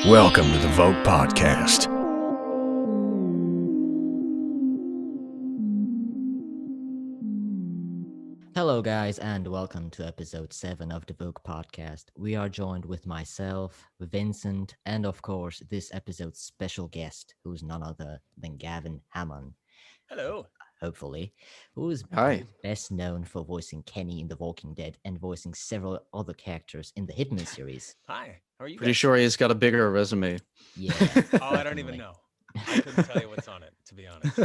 Welcome to the VŌC Podcast. Hello, guys, and welcome to episode 7 of the VŌC Podcast. We are joined with myself, Vincent, and of course, this episode's special guest, who's none other than Gavin Hammon, Hello. hopefully, who's Hi. best known for voicing Kenny in The Walking Dead and voicing several other characters in the HITMAN series. Hi. How are you Pretty guys? sure he's got a bigger resume. Yeah. Oh, I don't even definitely. know. I couldn't tell you what's on it, to be honest.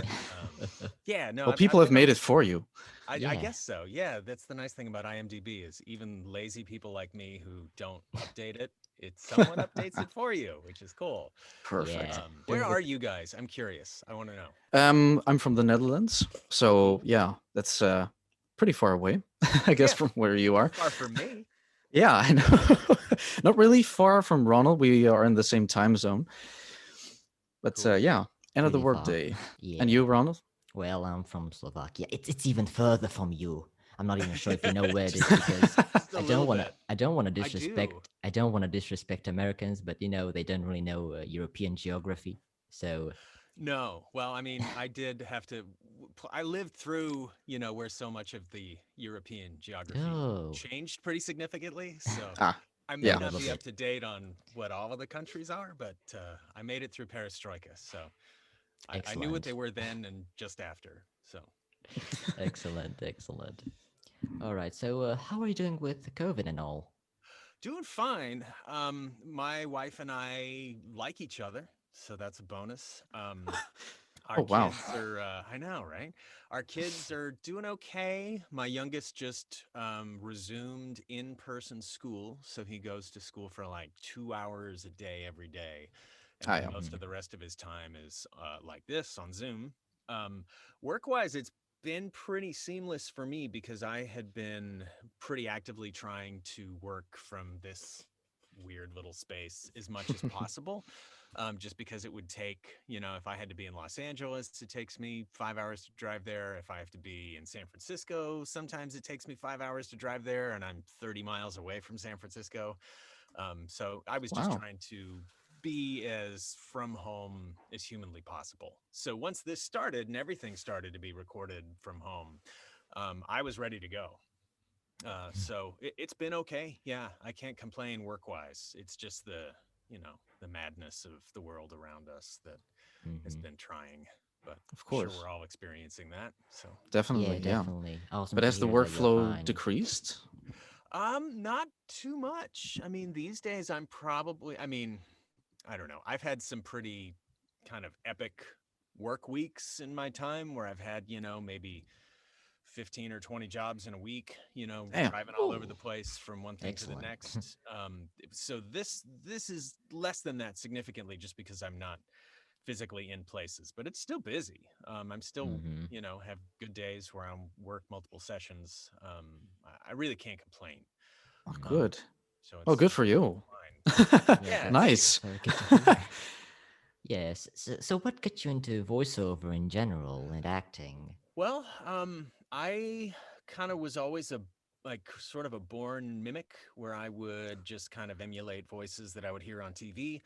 Yeah, no. Well, people have made it for you. I Yeah. guess so. Yeah, that's the nice thing about IMDb is even lazy people like me who don't update it, someone updates it for you, which is cool. Perfect. Yeah. Where are you guys? I'm curious. I want to know. I'm from the Netherlands, so yeah, that's pretty far away, I guess, Yeah. from where you are. Far from me. Yeah, I know. Not really far from Ronald. We are in the same time zone. But Cool. yeah, end of the Really far. workday. Yeah. And you, Ronald? Well, I'm from Slovakia. It's even further from you. I'm not even sure if you know where it is because Just a I little don't want to. bit. I don't want to do. disrespect. I don't want to disrespect Americans, but they don't really know European geography. So No. Well, I mean, I did have to. I lived through, where so much of the European geography Oh. changed pretty significantly. So Ah, I may yeah. not Little be bit. up to date on what all of the countries are, but I made it through Perestroika. So I knew what they Excellent. were then and just after. So excellent. All right. So how are you doing with COVID and all? doing fine. My wife and I like each other, so that's a bonus. Our Oh, wow. kids are, I know, right? Our kids are doing okay. My youngest just resumed in-person school, so he goes to school for like 2 hours a day every day. And Ah, then yeah. most of the rest of his time is like this on Zoom. Work-wise, it's been pretty seamless for me because I had been pretty actively trying to work from this weird little space as much as possible. Just because it would take, if I had to be in Los Angeles, it takes me 5 hours to drive there. If I have to be in San Francisco, sometimes it takes me 5 hours to drive there, and I'm 30 miles away from San Francisco. So I was just Wow. trying to be as from home as humanly possible. So once this started and everything started to be recorded from home, I was ready to go. So it's been okay. Yeah, I can't complain work-wise. It's just the madness of the world around us that has Mhm. been trying. But Of I'm sure course. we're all experiencing that. So Definitely, Yeah, yeah. definitely. Awesome But to has the hear that you're workflow fine. decreased? not too much. I mean, these days I'm probably, I don't know. I've had some pretty kind of epic work weeks in my time where I've had, maybe 15 or 20 jobs in a week, Damn. driving all over Ooh. the place from one thing to the Excellent. next. So this is less than that significantly just because I'm not physically in places, but it's still busy. I'm still, Mhm. have good days where I work multiple sessions. I really can't complain. Oh, Mm. good. So Oh, it's good for you. fine. Yeah, Yeah, Nice. very good to hear. Yes. So what got you into voiceover in general and acting? Well, I kind of was always a like sort of a born mimic where I would just kind of emulate voices that I would hear on TV,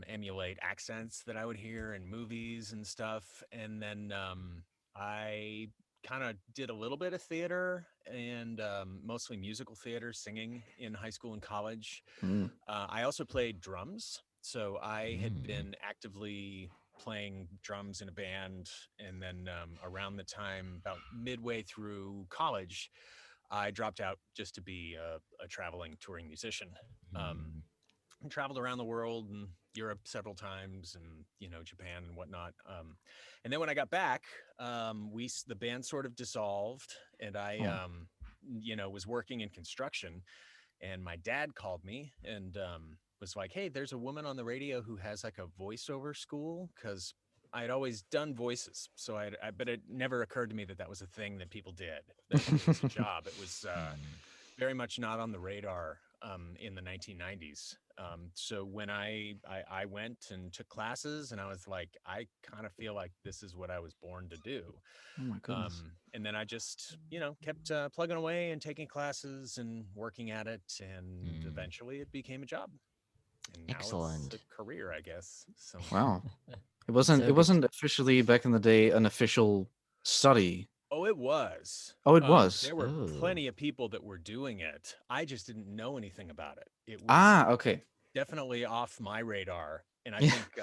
emulate accents that I would hear in movies and stuff. And then I kind of did a little bit of theater and mostly musical theater, singing in high school and college. Mm. I also played drums. So I had Mm. been actively playing drums in a band. And then around the time, about midway through college, I dropped out just to be a traveling touring musician. Mm. And traveled around the world and Europe several times and, Japan and whatnot. And then when I got back, the band sort of dissolved and I, Oh. was working in construction. And my dad called me and was like, "Hey, there's a woman on the radio who has like a voiceover school," because I had always done voices, so but it never occurred to me that that was a thing that people did. That it was a job. It was Mm. very much not on the radar in the 1990s. So when I went and took classes, and I was like, I kind of feel like this is what I was born to do. Oh my goodness. And then I just, kept plugging away and taking classes and working at it. And Mm. eventually it became a job. and now Excellent. it's a career, I guess. So Wow. It So wasn't. It good. wasn't officially back in the day an official study. oh, it was. Oh, it was. There were Oh, plenty of people that were doing it. I just didn't know anything about it. It was Ah, okay. definitely off my radar. And I Yeah. think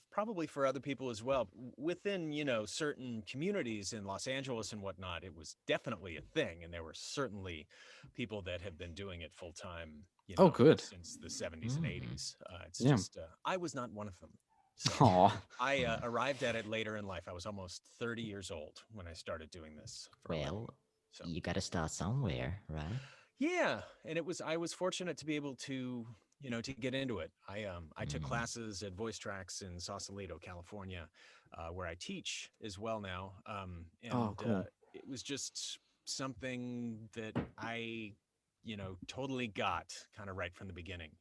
probably for other people as well, within, certain communities in Los Angeles and whatnot, it was definitely a thing. And there were certainly people that have been doing it full time, Oh, good. since the 70s and mm, 80s. It's Yeah. just, I was not one of them. So Aw. I arrived at it later in life. I was almost 30 years old when I started doing this for a living. well, So you gotta start somewhere, right? yeah, and I was fortunate to be able to, to get into it. I took Mm, classes at Voice Tracks in Sausalito, California, where I teach as well now. Oh, And cool. it was just something that I, totally got kind of right from the beginning.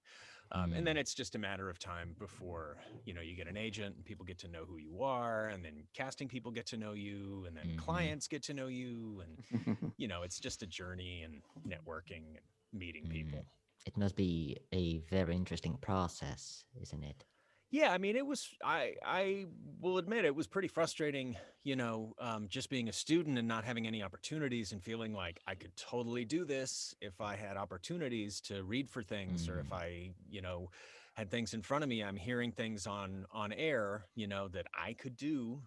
And then mm, it's just a matter of time before, you get an agent and people get to know who you are, and then casting people get to know you, and then mhm. clients get to know you, and it's just a journey and networking and meeting Mm. people. It must be a very interesting process, isn't it? Yeah, I mean, it was. I will admit it was pretty frustrating. Just being a student and not having any opportunities, and feeling like I could totally do this if I had opportunities to read for things, or if Mm, I, had things in front of me. I'm hearing things on air, that I could do.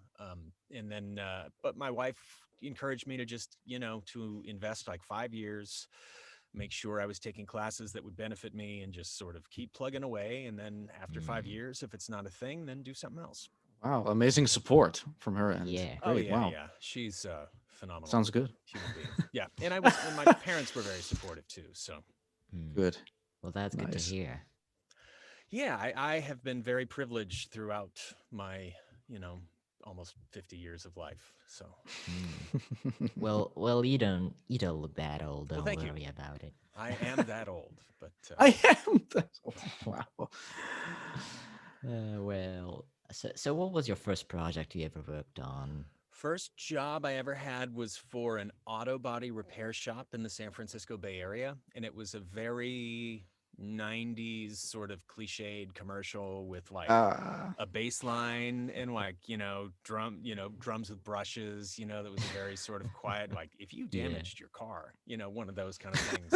And then, but my wife encouraged me to just, to invest like 5 years, make sure I was taking classes that would benefit me, and just sort of keep plugging away. And then after five mm. years, if it's not a thing, then do something else. Wow, amazing support from her end. Yeah. Oh Great. yeah, Wow. yeah. She's a phenomenal Sounds good. human being. Yeah. And my parents were very supportive too. So Mm. Good. Well, that's good to Nice. hear. yeah, I have been very privileged throughout my, almost 50 years of life. So, Mm. Well, you don't look that old. well, Don't thank you. worry about it. I am that old, but I am. Wow. So what was your first project you ever worked on? first job I ever had was for an auto body repair shop in the San Francisco Bay Area. And it was a very 90s sort of cliched commercial with like Ah. a bass line and like, drums with brushes, that was a very sort of quiet, like if you Yeah. damaged your car, one of those kind of things.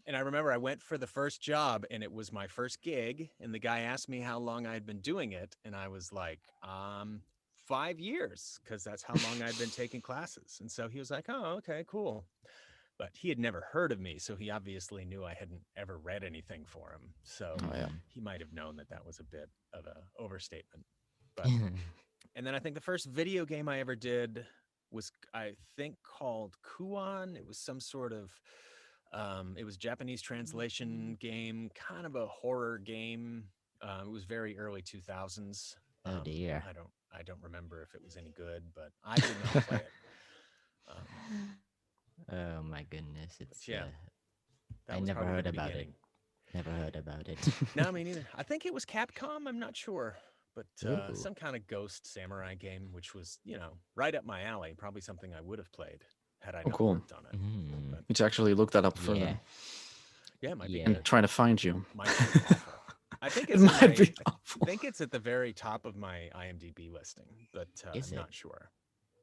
And I remember I went for the first job, and it was my first gig, and the guy asked me how long I'd been doing it, and I was like, 5 years, because that's how long I'd been taking classes. And so he was like, oh, okay, cool. But he had never heard of me, so he obviously knew I hadn't ever read anything for him. So Oh yeah. he might have known that that was a bit of an overstatement. But and then I think the first video game I ever did was, I think, called Kuon. It was some sort of it was Japanese translation game, kind of a horror game. It was very early 2000s. Oh dear. I don't remember if it was any good, but I did not play it. Oh my goodness. But It's yeah, that I was never probably heard the about it. beginning. Never heard about it. No, me neither. I think it was Capcom. I'm not sure, but Ooh. some kind of ghost samurai game, which was, right up my alley. Probably something I would have played had I Oh, not cool. worked on it. Mm. But Need to actually look that up Yeah. further yeah, it might be Yeah. good. and trying to find you. Might be awful. I think It it's in might be I awful. think it's at the very top of my IMDb listing, but Is I'm it? not sure.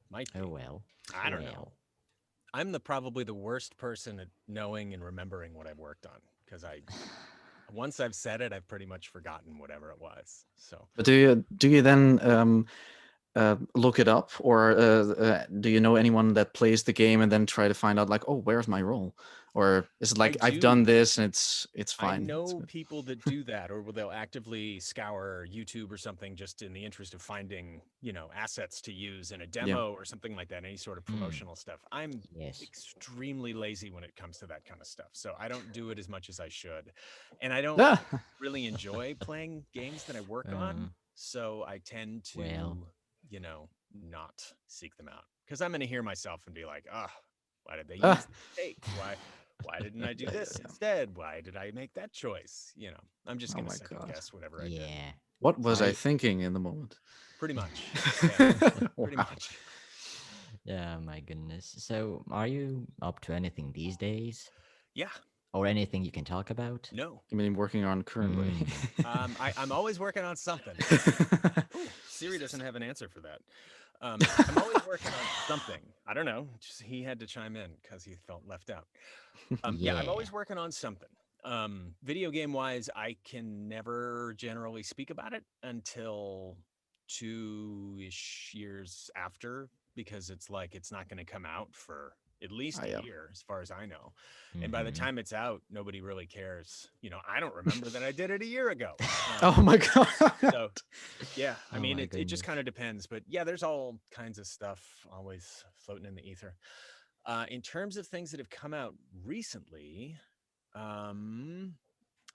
Might be. Oh well. I don't know. Well. I'm probably the worst person at knowing and remembering what I've worked on, because once I've said it, I've pretty much forgotten whatever it was. So But do you then look it up, or do you know anyone that plays the game and then try to find out like, oh, where's my role, or is it like I I've done do. this and it's I fine? know people that do that, or they'll actively scour YouTube or something just in the interest of finding, assets to use in a Yeah. demo or something like that, any sort of Mm. promotional stuff. I'm Yes. extremely lazy when it comes to that kind of stuff. So I don't do it as much as I should. And I don't Ah. really enjoy playing games that I work on. So I tend to, Well. not seek them out, because I'm going to hear myself and be like, why did they use Ah. this take? Why didn't I do this instead? Why did I make that choice? I'm just Oh going to my second God. guess whatever I did. Yeah. What was I I- thinking in the moment? Pretty much. Yeah, pretty Wow. much. Yeah, my goodness. So, are you up to anything these days? Yeah. Or anything you can talk about? No. You mean working on currently? I'm always working on something. Ooh, Siri doesn't have an answer for that. I'm always working on something. I don't know. Just he had to chime in because he felt left out. Yeah, I'm Yeah. always working on something. Video game wise, I can never generally speak about it until 2-ish years after, because it's like it's not going to come out for at least Ah, a yeah. year, as far as I know. And by the Mhm. time it's out, nobody really cares. I don't remember that I did it a year ago. Oh my god. So yeah, I Oh mean, my it just goodness. kind of depends. But yeah, there's all kinds of stuff always floating in the ether. In terms of things that have come out recently, um,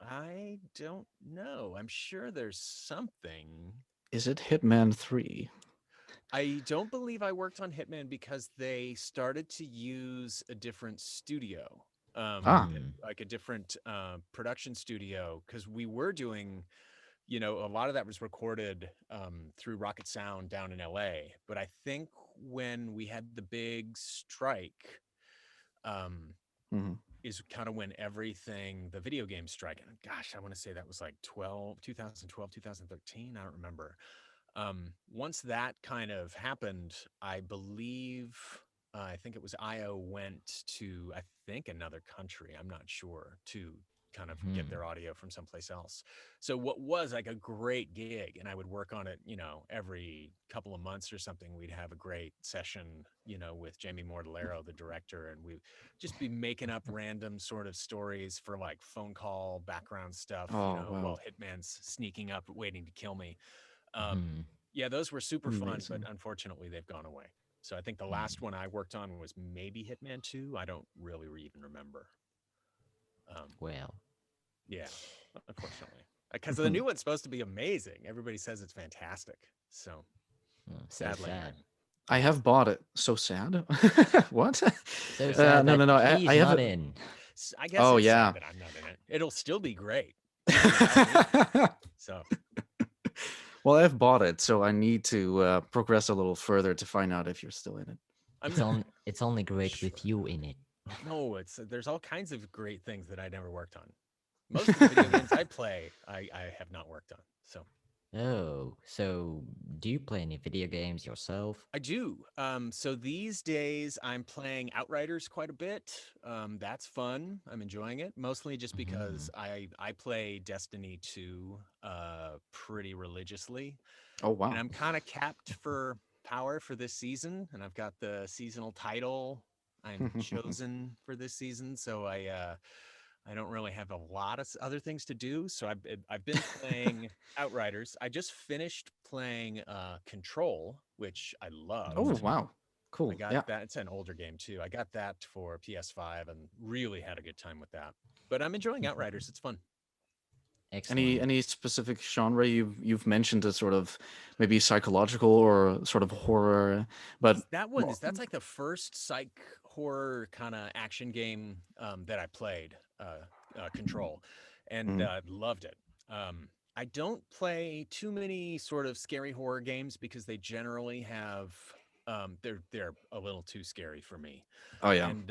I don't know. I'm sure there's something. Is it Hitman 3? I don't believe I worked on Hitman because they started to use a different studio, Ah. like a different production studio, because we were doing, a lot of that was recorded through Rocket Sound down in LA. But I think when we had the big strike, um, Mhm. is kind of when everything, the video game strike, and gosh, I want to say that was like 2012, 2013. I don't remember. Once that kind of happened, I believe, I think it was IO went to, I think, another country. I'm not sure, to kind of get Mhm. their audio from someplace else. So what was like a great gig, and I would work on it, every couple of months or something. We'd have a great session, with Jamie Mortellero, the director, and we just be making up random sort of stories for like phone call background stuff, Oh wow. while Hitman's sneaking up waiting to kill me. Mhm. Yeah, those were super fun, but Amazing. unfortunately they've gone away. So I think the Mm. last one I worked on was maybe Hitman 2. I don't really even remember. Well. Yeah, unfortunately. Because the new one's supposed to be amazing. Everybody says it's fantastic. So So sadly, sad. I have bought it. So sad. What? So sad No, that no, no. I he's have not it. in. I guess Oh it's yeah. sad that I'm not in it. It'll still be great, even without me. So Well, I've bought it, so I need to progress a little further to find out if you're still in it. I'm It's not on. It's only great sure. with you in it. No, there's all kinds of great things that I never worked on. Most of the video games I play, I have not worked on. So Oh, so do you play any video games yourself? I do. So these days I'm playing Outriders quite a bit. That's fun. I'm enjoying it, mostly just because Mhm. I play Destiny 2 pretty religiously, Oh and wow. I'm kind of capped for power for this season, and I've got the seasonal title. I'm chosen for this season, so I don't really have a lot of other things to do. So I've been playing Outriders. I just finished playing Control, which I Oh loved. wow. I Cool. got Yeah. that. It's an older game too. I got that for PS5 and really had a good time with that. But I'm enjoying Outriders. It's fun. Excellent. Any specific genre you've mentioned as sort of maybe psychological or sort of horror, but That's like the first psych horror kind of action game that I played, Control, and Mm, loved it. I don't play too many sort of scary horror games because they generally have they're a little too scary for me. oh yeah. And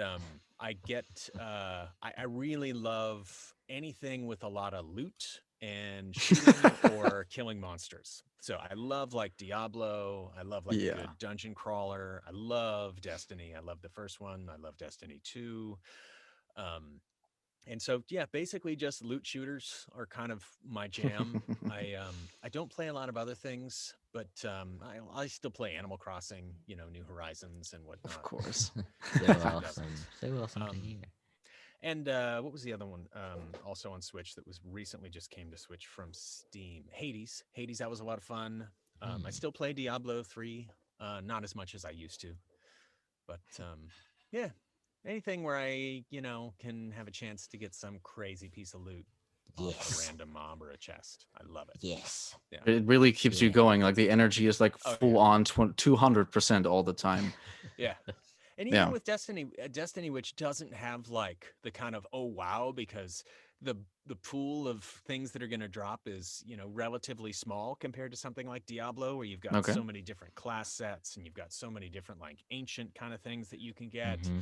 I get I really love anything with a lot of loot and shooting or killing monsters. So I love like Diablo. I love like a Yeah. good dungeon crawler. I love Destiny. I love the first one. I love Destiny 2. Um, and so yeah, basically just loot shooters are kind of my jam. I don't play a lot of other things, but I still play Animal Crossing, New Horizons and Of whatnot. course. So Just a awesome. dozens. So awesome to Um, hear. and what was the other one? Also on Switch that was recently just came to Switch from Steam. Hades. Hades, that was a lot of fun. I Hmm. still play Diablo 3, not as much as I used to, but yeah, anything where I, can have a chance to get some crazy piece of loot off a Yes. random mob or a chest. I love it. Yes. Yeah. It really keeps you Yeah. going. Like the energy is like Oh full yeah. on 200% all the time. Yeah. And even Yeah. with Destiny, which doesn't have like the kind of oh wow, because the pool of things that are going to drop is relatively small compared to something like Diablo, where you've got Okay. so many different class sets and you've got so many different like ancient kind of things that you can get. Mm-hmm.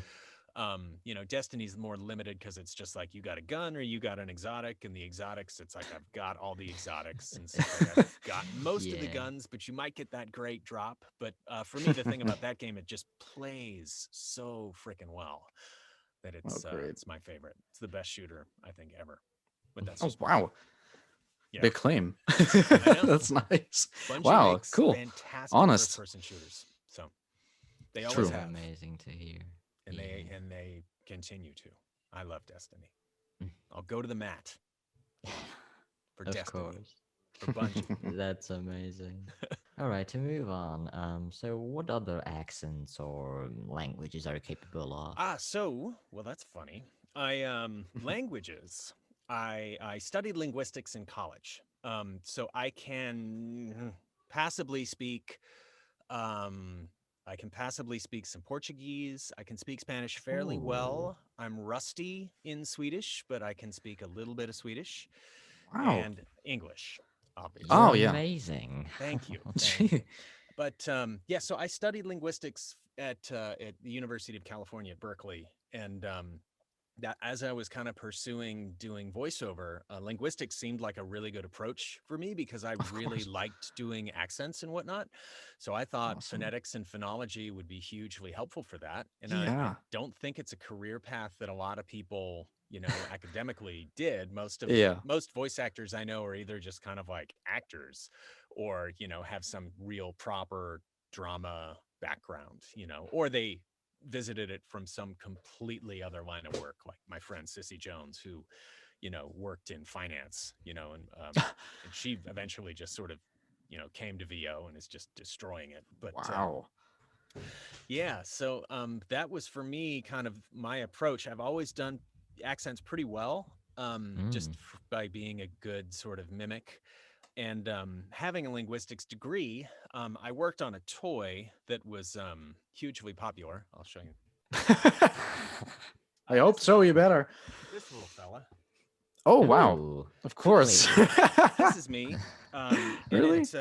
Destiny's more limited because it's just like you got a gun or you got an exotic, and the exotics, it's like I've got all the exotics, and so like I've got most of the Yeah. guns, but you might get that great drop. But for me, the thing about that game, it just plays so freaking well that great. it's my favorite. It's the best shooter I think ever. But that's Oh just me. wow, Yeah. big claim. I know. That's nice. Bungie Wow, makes cool. fantastic Honest. first-person shooters. So they True. always So have, amazing to hear. and Yeah. they continue to. I love Destiny. Mm. I'll go to the mat for Of Destiny, course. for Bungie. That's amazing. All right, to move on. So what other accents or languages are you capable of? Well, that's funny. I languages. I studied linguistics in college. So I can passably speak um I can passably speak some Portuguese. I can speak Spanish fairly Ooh. well. I'm rusty in Swedish, but I can speak a little bit of Swedish Wow. and English, obviously. You're Oh, yeah. amazing. Thank you. Thank you. Gee. But so I studied linguistics at the University of California at Berkeley, and that as I was kind of pursuing doing voiceover, linguistics seemed like a really good approach for me because I Of really course. liked doing accents and whatnot. So I thought Awesome. phonetics and phonology would be hugely helpful for that. And I Yeah. don't think it's a career path that a lot of people, academically did. Yeah. Most voice actors I know are either just kind of like actors or, have some real proper drama background, or they visited it from some completely other line of work, like my friend Sissy Jones, who, worked in finance, and she eventually just sort of, came to VO and is just destroying it. But Wow. yeah, so that was for me kind of my approach. I've always done accents pretty well, just Mm. by being a good sort of mimic. And having a linguistics degree, I worked on a toy that was hugely popular. I'll show you. I hope This so. little- You better. This little fella. Oh wow. Ooh. Of course. This is me. And Really? it's,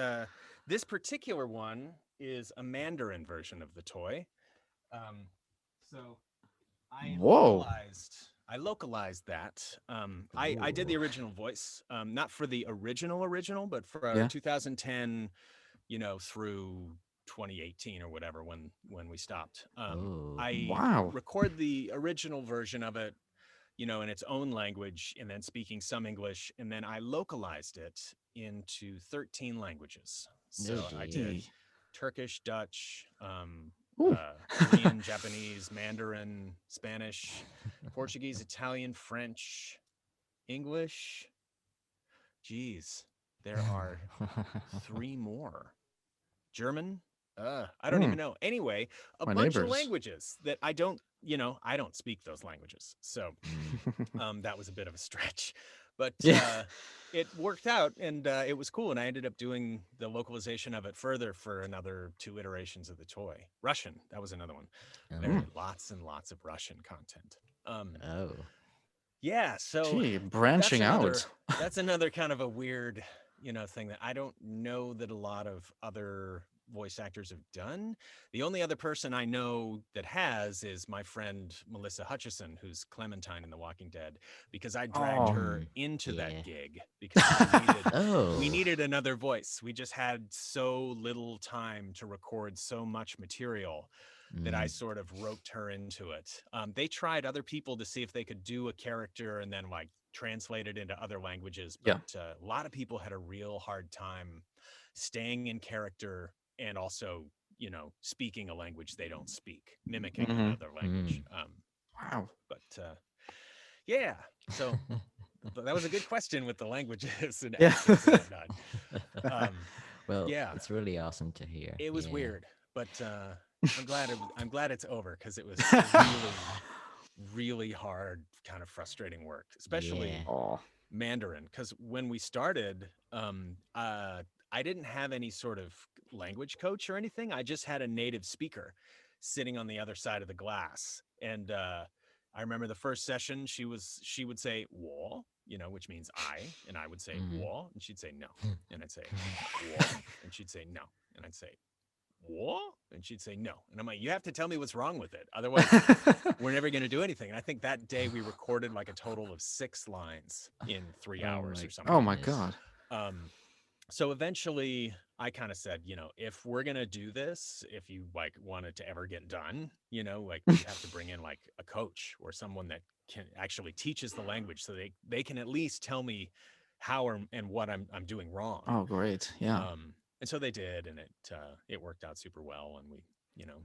this particular one is a Mandarin version of the toy. So I Whoa. localized that. I did the Ooh. original voice, not for the original, but for Yeah. 2010, through 2018 or whatever when we stopped. Oh. I Wow. record the original version of it, in its own language, and then speaking some English, and then I localized it into 13 languages. So I did Gee. Turkish, Dutch, Ooh. Korean, Japanese, Mandarin, Spanish, Portuguese, Italian, French, English. Geez, there are 3 more. German? I don't even know. Anyway, a My bunch of neighbors. languages that I don't speak those languages. So that was a bit of a stretch. But Yeah. it worked out, and it was cool. And I ended up doing the localization of it further for another 2 iterations of the toy. Russian, that was another one. There are lots and lots of Russian content. Oh. Yeah, so Gee, branching out. that's another kind of a weird, thing that I don't know that a lot of other voice actors have done. The only other person I know that has is my friend Melissa Hutchison, who's Clementine in The Walking Dead, because I dragged Oh. her into Yeah. that gig because Oh. we needed another voice. We just had so little time to record so much material that I sort of roped her into it. They tried other people to see if they could do a character and then like translate it into other languages. Yeah. But a lot of people had a real hard time staying in character and also, speaking a language they don't speak, mimicking another language. Wow. But yeah, so that was a good question with the languages and Yeah. accents and whatnot. Well, yeah. it's really awesome to hear. It was Yeah. weird, but I'm glad it's over because it was really, really hard, kind of frustrating work, especially Yeah. Oh. Mandarin. Because when we started, I didn't have any sort of language coach or anything. I just had a native speaker sitting on the other side of the glass, and I remember the first session. She would say "wo," which means I, and I would say "wo," and she'd say "no," and I'd say "wo," and she'd say "no," and I'd say what? And she'd say, no. And I'm like, you have to tell me what's wrong with it. Otherwise, we're never going to do anything. And I think that day we recorded like a total of 6 lines in 3 hours or something. Oh my goodness. god. So eventually I kind of said, if we're going to do this, if you like want it to ever get done, like we have to bring in like a coach or someone that can actually teaches the language so they can at least tell me how and what I'm doing wrong. Oh, great. Yeah. And so they did, and it worked out super well, and we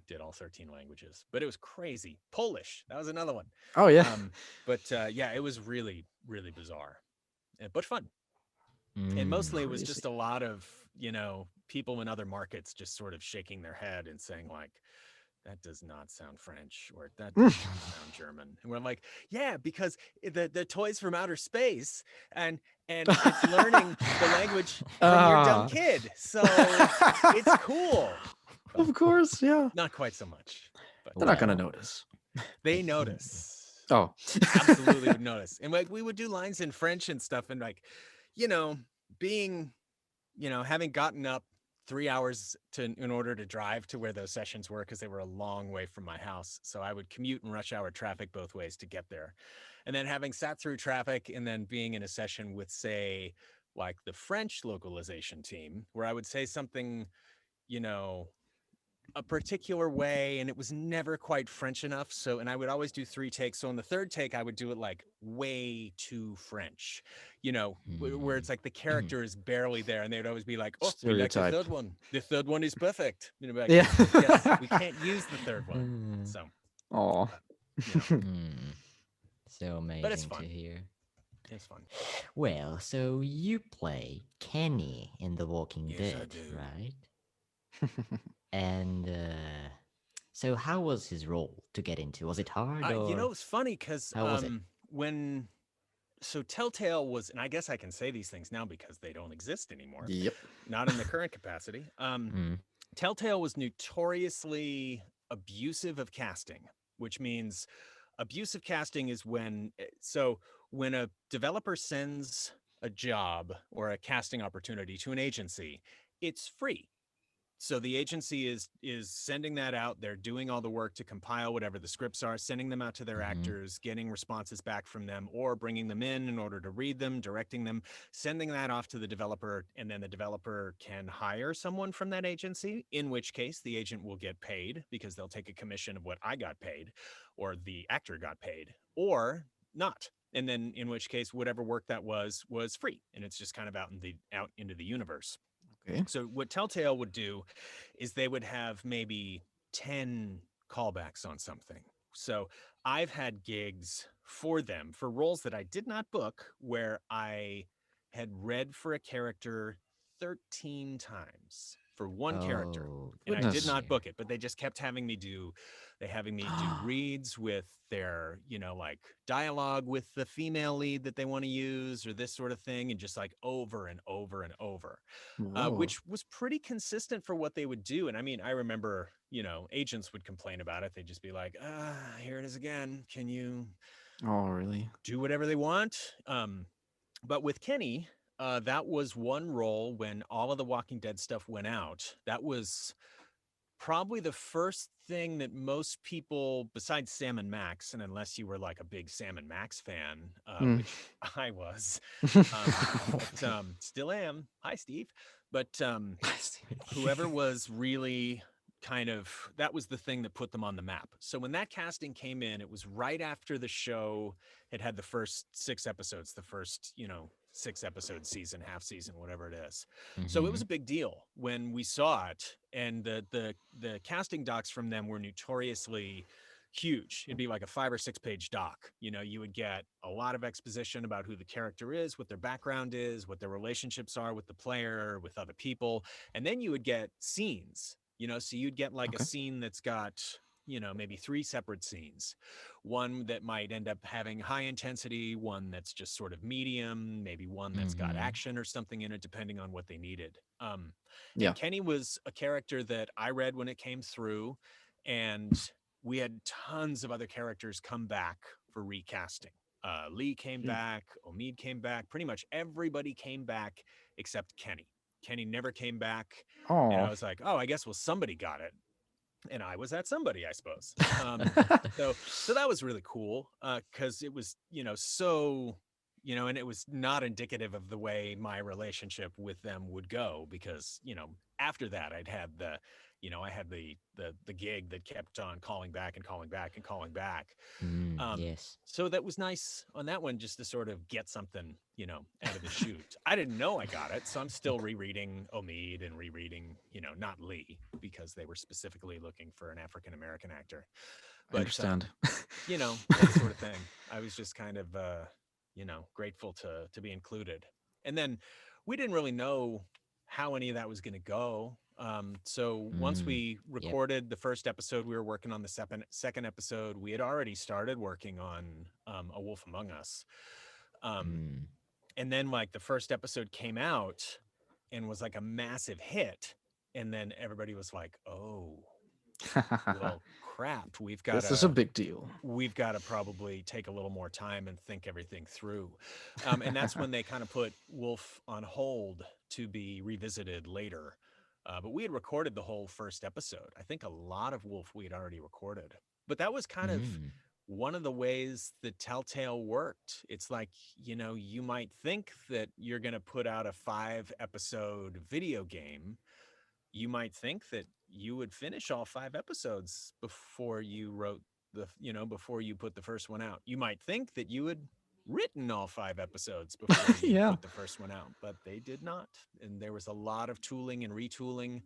did all 13 languages. But it was crazy. Polish, that was another one. Oh yeah. But yeah, it was really, really bizarre, but fun. And mostly it was Crazy. just a lot of, people in other markets just sort of shaking their head and saying like, that does not sound French, or that does not sound German. And we're like, yeah, because the toys from outer space and it's learning the language from your dumb kid. So it's cool. Of course, yeah. Not quite so much. But They're not gonna notice. they notice. Oh. Absolutely would notice. And like we would do lines in French and stuff, and like, being, having gotten up 3 hours in order to drive to where those sessions were, because they were a long way from my house. So I would commute in rush hour traffic both ways to get there. And then having sat through traffic and then being in a session with, say, like the French localization team, where I would say something, a particular way, and it was never quite French enough. So, and I would always do 3 takes. So on the 3rd take, I would do it like way too French, where it's like the character is barely there, and they would always be like, "Oh, we like the 3rd one. The 3rd one is perfect." Like, Yeah. Yes, we can't use the 3rd one. So, Oh. So amazing But it's fun. to hear. It's fun. Well, so you play Kenny in The Walking Yes, I Dead, do. right? And so how was his role to get into? Was it hard? Or It's funny because how was it? So Telltale was, and I guess I can say these things now because they don't exist anymore. Yep. Not in the current capacity. Telltale was notoriously abusive of casting, which means abusive casting is when a developer sends a job or a casting opportunity to an agency, it's free. So the agency is sending that out. They're doing all the work to compile whatever the scripts are, sending them out to their actors, getting responses back from them, or bringing them in order to read them, directing them, sending that off to the developer, and then the developer can hire someone from that agency, in which case the agent will get paid because they'll take a commission of what I got paid or the actor got paid, or not. And then in which case whatever work that was free, and it's just kind of out into the universe. Okay. So what Telltale would do is they would have maybe 10 callbacks on something. So I've had gigs for them for roles that I did not book, where I had read for a character 13 times for one character. And I did Goodness. not book it, but they just kept having me do reads with their, like dialogue with the female lead that they want to use, or this sort of thing, and just like over and over and over, which was pretty consistent for what they would do. And I mean, I remember, agents would complain about it. They'd just be like, here it is again. Can you really? do whatever they want? But with Kenny, that was one role when all of the Walking Dead stuff went out. That was probably the first thing that most people, besides Sam and Max, and unless you were like a big Sam and Max fan, which I was, but, still am. Hi, Steve. But whoever was really kind of, that was the thing that put them on the map. So when that casting came in, it was right after the show had the first 6 episodes, the first, 6 episode season, half season, whatever it is. So it was a big deal when we saw it, and the casting docs from them were notoriously huge. It'd be like a 5 or 6 page doc. You would get a lot of exposition about who the character is, what their background is, what their relationships are with the player, with other people, and then you would get scenes. So you'd get like a scene that's got, maybe 3 separate scenes. One that might end up having high intensity, one that's just sort of medium, maybe one that's got action or something in it, depending on what they needed. And Kenny was a character that I read when it came through, and we had tons of other characters come back for recasting. Lee came back, Omid came back, pretty much everybody came back except Kenny. Kenny never came back. Oh, And I was like, oh, I guess, well, somebody got it. And I was that somebody, I suppose. So that was really cool, because it was, so, and it was not indicative of the way my relationship with them would go, because, after that I had the gig that kept on calling back and calling back and calling back. Yes. So that was nice on that one, just to sort of get something, out of the chute. I didn't know I got it, so I'm still rereading Omid and rereading, not Lee, because they were specifically looking for an African American actor. I understand. That sort of thing. I was just kind of, grateful to be included. And then we didn't really know how any of that was going to go. So once we recorded the first episode, we were working on the second episode. We had already started working on A Wolf Among Us. And then like the first episode came out and was like a massive hit. And then everybody was like, oh, well, crap, This is a big deal. We've got to probably take a little more time and think everything through. And that's when they kind of put Wolf on hold to be revisited later. But we had recorded the whole first episode. I think a lot of Wolf we had already recorded. But that was kind of one of the ways that Telltale worked. It's like, you might think that you're going to put out a 5-episode video game. You might think that you would finish all 5 episodes before you wrote before you put the first one out. You might think that you had written all 5 episodes before you put the first one out, but they did not. And there was a lot of tooling and retooling.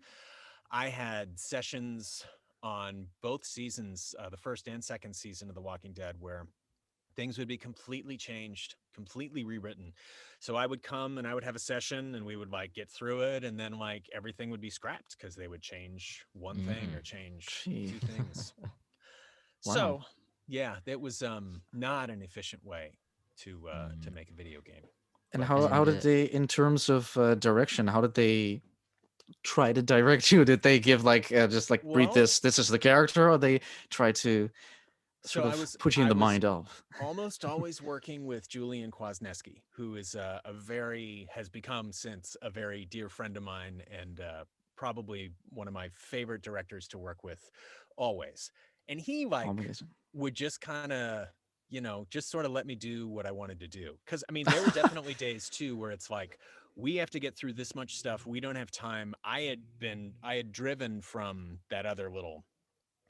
I had sessions on both seasons, the first and second season of The Walking Dead, where things would be completely changed, completely rewritten. So I would come and I would have a session and we would like get through it, and then like everything would be scrapped because they would change one thing or change 2 things. Wow. So yeah, it was not an efficient way to make a video game. And how did they, in terms of direction, how did they try to direct you? Did they give like just like read this is the character, or they try to sort of put you in the mind of? Almost always working with Julian Kwasniewski, who is has become since a very dear friend of mine, and probably one of my favorite directors to work with always. And he would just kind of, just sort of let me do what I wanted to do. Because I mean, there were definitely days too where it's like, we have to get through this much stuff. We don't have time. I had driven from that other little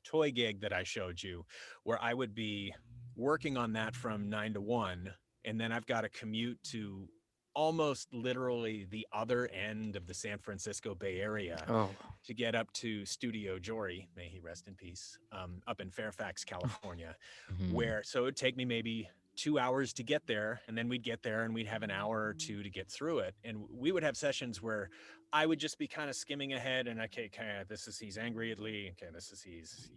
toy gig that I showed you, where I would be working on that from 9 to 1, and then I've got to commute to almost literally the other end of the San Francisco Bay Area to get up to Studio Jory, may he rest in peace, up in Fairfax, California, where so it would take me maybe 2 hours to get there, and then we'd get there and we'd have an hour or 2 to get through it. And we would have sessions where I would just be kind of skimming ahead and he's angry at Lee. Okay, he's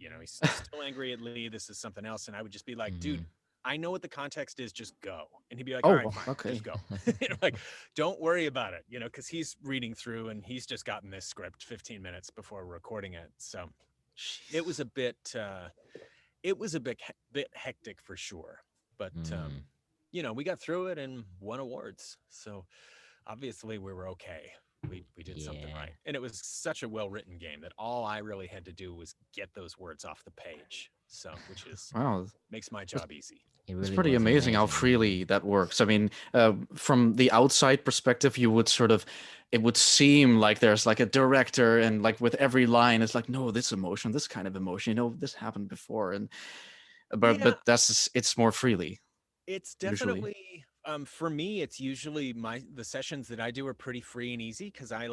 still angry at Lee. This is something else. And I would just be like, dude, I know what the context is, just go. And he'd be like, all right, fine, just go. Like, don't worry about it, because he's reading through and he's just gotten this script 15 minutes before recording it. So it was a bit hectic for sure. But, we got through it and won awards. So obviously we were okay. We did something right. And it was such a well-written game that all I really had to do was get those words off the page. So, which is, makes my job easy. It's pretty amazing how freely that works. I mean, from the outside perspective, it would seem like there's like a director, and like with every line, it's like, no, this kind of emotion, this happened before. But it's more freely. It's definitely, for me, it's usually the sessions that I do are pretty free and easy, because I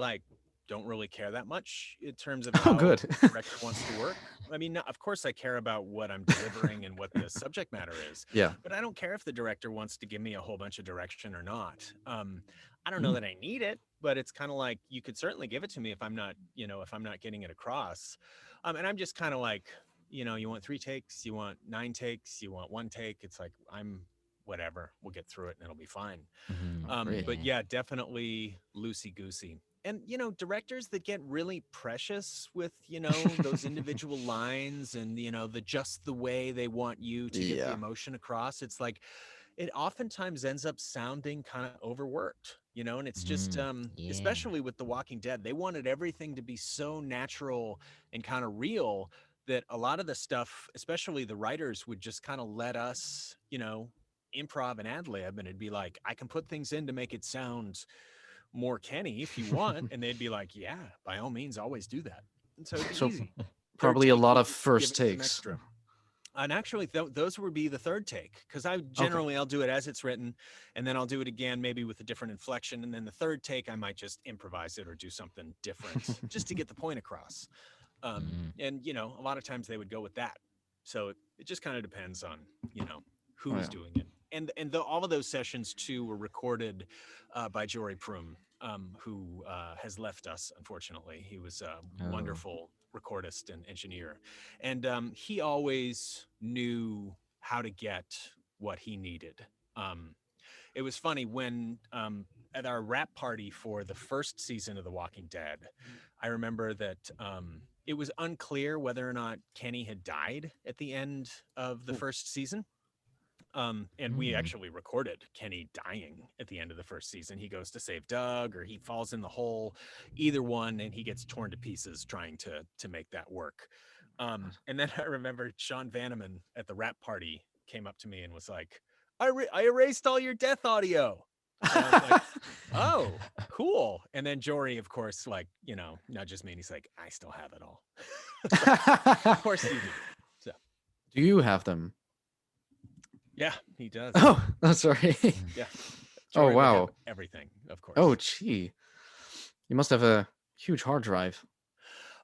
don't really care that much in terms of how the director wants to work. I mean, of course I care about what I'm delivering and what the subject matter is. Yeah. But I don't care if the director wants to give me a whole bunch of direction or not. I don't know that I need it, but it's kind of like, you could certainly give it to me if I'm not getting it across. And I'm just kind of like, you want 3 takes, you want 9 takes, you want 1 take. It's like, whatever, we'll get through it and it'll be fine. But yeah, definitely loosey goosey. And, directors that get really precious with, those individual lines and, just the way they want you to get the emotion across. It's like, it oftentimes ends up sounding kind of overworked, and it's just Yeah. especially with The Walking Dead, they wanted everything to be so natural and kind of real that a lot of the stuff, especially the writers, would just kind of let us, improv and ad lib, and it'd be like, I can put things in to make it sound more Kenny if you want, and they'd be like, yeah, by all means, always do that. And so it'd be So easy. Third probably a take, lot we of could give first it some takes. extra. And actually, those would be the third take, because I Okay. generally I'll do it as it's written, and then I'll do it again, maybe with a different inflection, and then the third take I might just improvise it or do something different, just to get the point across. And a lot of times they would go with that. So it just kind of depends on Oh, who's yeah. doing it. And all of those sessions too were recorded by Jory Prum, who has left us, unfortunately. He was a Oh. wonderful recordist and engineer, and he always knew how to get what he needed. It was funny when at our wrap party for the first season of The Walking Dead, I remember that it was unclear whether or not Kenny had died at the end of the first season. And we actually recorded Kenny dying at the end of the first season. He goes to save Doug, or he falls in the hole, either one, and he gets torn to pieces trying to make that work. And then I remember Sean Vanneman at the wrap party came up to me and was like, I erased all your death audio. And I was like, oh, cool. And then Jory, of course, nudges me and he's like, I still have it all. Of course you do. So Do you have them? yeah, he does. Oh, sorry. Yeah. Oh, Jory would have wow. everything, of course. Oh, gee. You must have a huge hard drive.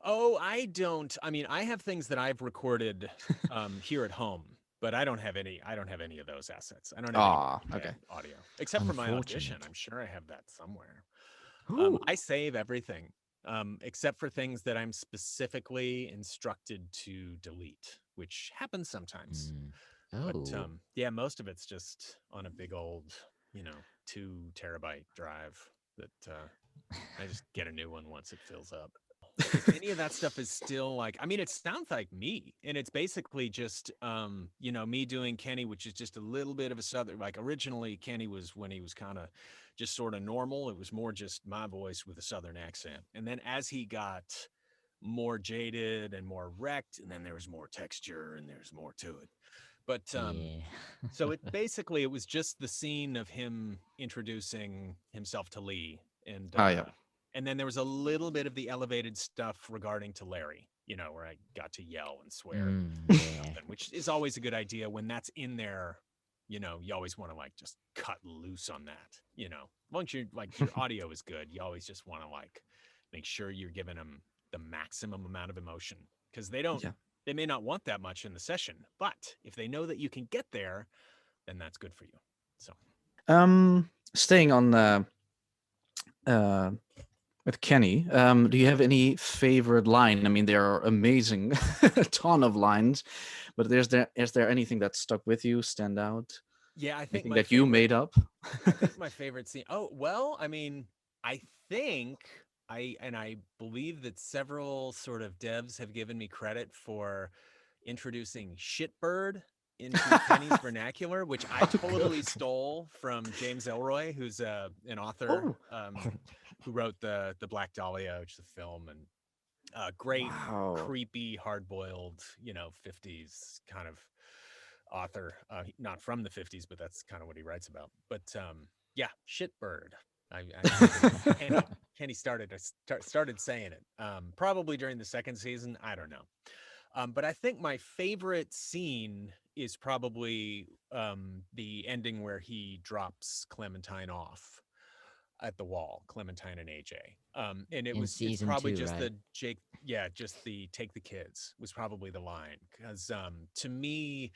Oh, I don't. I mean, I have things that I've recorded here at home, but I don't have any of those assets. I don't have Ah, any okay. audio except for my audition. Unfortunate. I'm sure I have that somewhere. Ooh. I save everything except for things that I'm specifically instructed to delete, which happens sometimes. Oh. But yeah, most of it's just on a big old, 2 terabyte drive that I just get a new one once it fills up. Because any of that stuff is still like, I mean, it sounds like me, and it's basically just me doing Kenny, which is just a little bit of a southern, like originally Kenny was when he was kind of just sort of normal. It was more just my voice with a southern accent. And then as he got more jaded and more wrecked, and then there was more texture and there's more to it. But Yeah. so it was just the scene of him introducing himself to Lee, Yeah. and then there was a little bit of the elevated stuff regarding to Larry, where I got to yell and swear, Yeah. something, which is always a good idea when that's in there. You always want to just cut loose on that. Once your audio is good, you always just want to make sure you're giving them the maximum amount of emotion, because Yeah. they may not want that much in the session, but if they know that you can get there, then that's good for you. So, Staying on with Kenny, do you have any favorite line? I mean, there are amazing, a ton of lines, but is there anything that stuck with you, stand out? yeah, I think Anything my that you favorite, made up? I think my favorite scene. Oh, well, I mean, I think I believe that several sort of devs have given me credit for introducing shitbird into Kenny's vernacular, which I totally stole from James Elroy, who's an author who wrote the Black Dahlia, which is a film, and great, Wow. creepy, hard-boiled, 50s kind of author. Not from the 50s, but that's kind of what he writes about. But yeah, shitbird. Kenny started saying it probably during the second season. I don't know. But I think my favorite scene is probably the ending where he drops Clementine off at the wall, Clementine and AJ. And In it's season probably 2, just right? just the take the kids was probably the line. Because to me,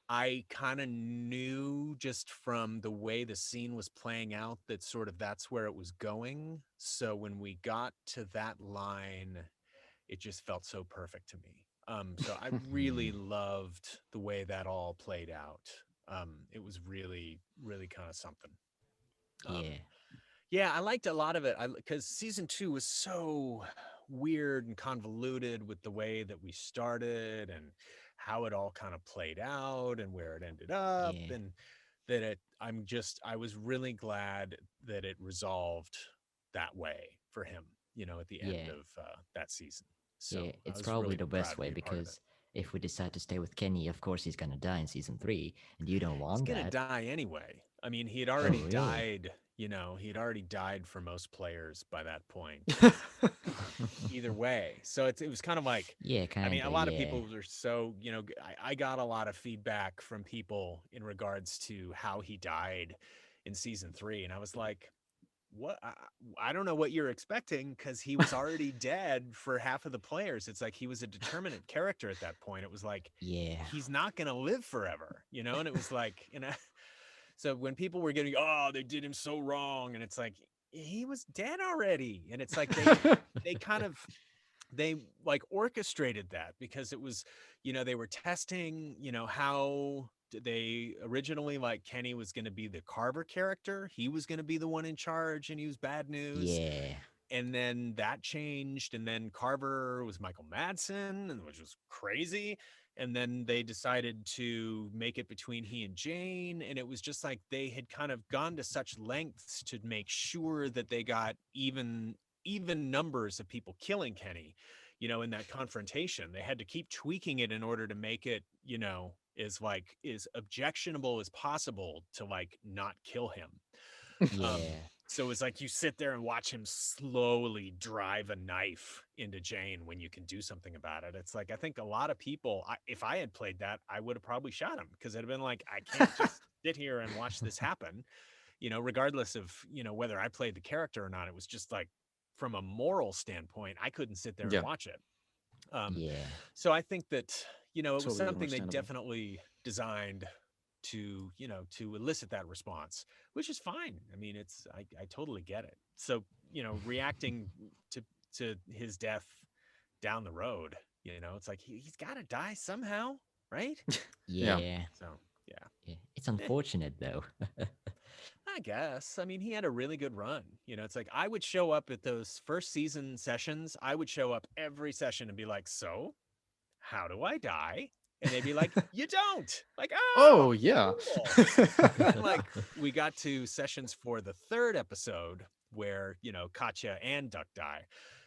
I kind of knew just from the way the scene was playing out that sort of that's where it was going. So when we got to that line, it just felt so perfect to me. So I really loved the way that all played out. It was really, really kind of something. Yeah. Yeah, I liked a lot of it because season 2 was so weird and convoluted with the way that we started and how it all kind of played out and where it ended up. Yeah. And that I was really glad that it resolved that way for him, at the end Yeah. of that season. So Yeah, I it's was probably really the proud best to way be a part of it. because if we decide to stay with Kenny, of course he's gonna die in season 3, and you don't He's want gonna that. die anyway. I mean, he had Oh, already really? died. He had already died for most players by that point. Either way, so it was kind of like, Yeah, I mean, a kinda, lot of yeah. people were so, I got a lot of feedback from people in regards to how he died in season 3, and I was like, what? I don't know what you're expecting, because he was already dead for half of the players. It's like he was a determinate character at that point. It was like, Yeah. he's not gonna live forever, and it was like, so when people were getting, oh, they did him so wrong, and it's like, he was dead already, and it's like they kind of, they like orchestrated that, because it was, they were testing, how they originally, like, Kenny was going to be the Carver character. He was going to be the one in charge, and he was bad news. Yeah. And then that changed, and then Carver was Michael Madsen, which was crazy. And then they decided to make it between he and Jane, and it was just like they had kind of gone to such lengths to make sure that they got even numbers of people killing Kenny, in that confrontation. They had to keep tweaking it in order to make it, as objectionable as possible to, like, not kill him. Yeah. So it's like you sit there and watch him slowly drive a knife into Jane when you can do something about it. It's like, I think a lot of people, if I had played that, I would have probably shot him, because it'd have been like, I can't just sit here and watch this happen, regardless of, whether I played the character or not. It was just like, from a moral standpoint, I couldn't sit there and Yeah, watch it. Yeah. So I think that, it was totally something they understandable. definitely designed to, to elicit that response, which is fine. I mean, I totally get it. So, reacting to his death down the road, it's like, he's got to die somehow, right? Yeah. Yeah. So, yeah. Yeah. It's unfortunate though. I guess. I mean, he had a really good run. It's like, I would show up at those first season sessions. I would show up every session and be like, so how do I die? And they'd be like, you don't. Like, oh, Oh yeah. cool. And like, we got to sessions for the 3rd episode where, Katya and Duck die.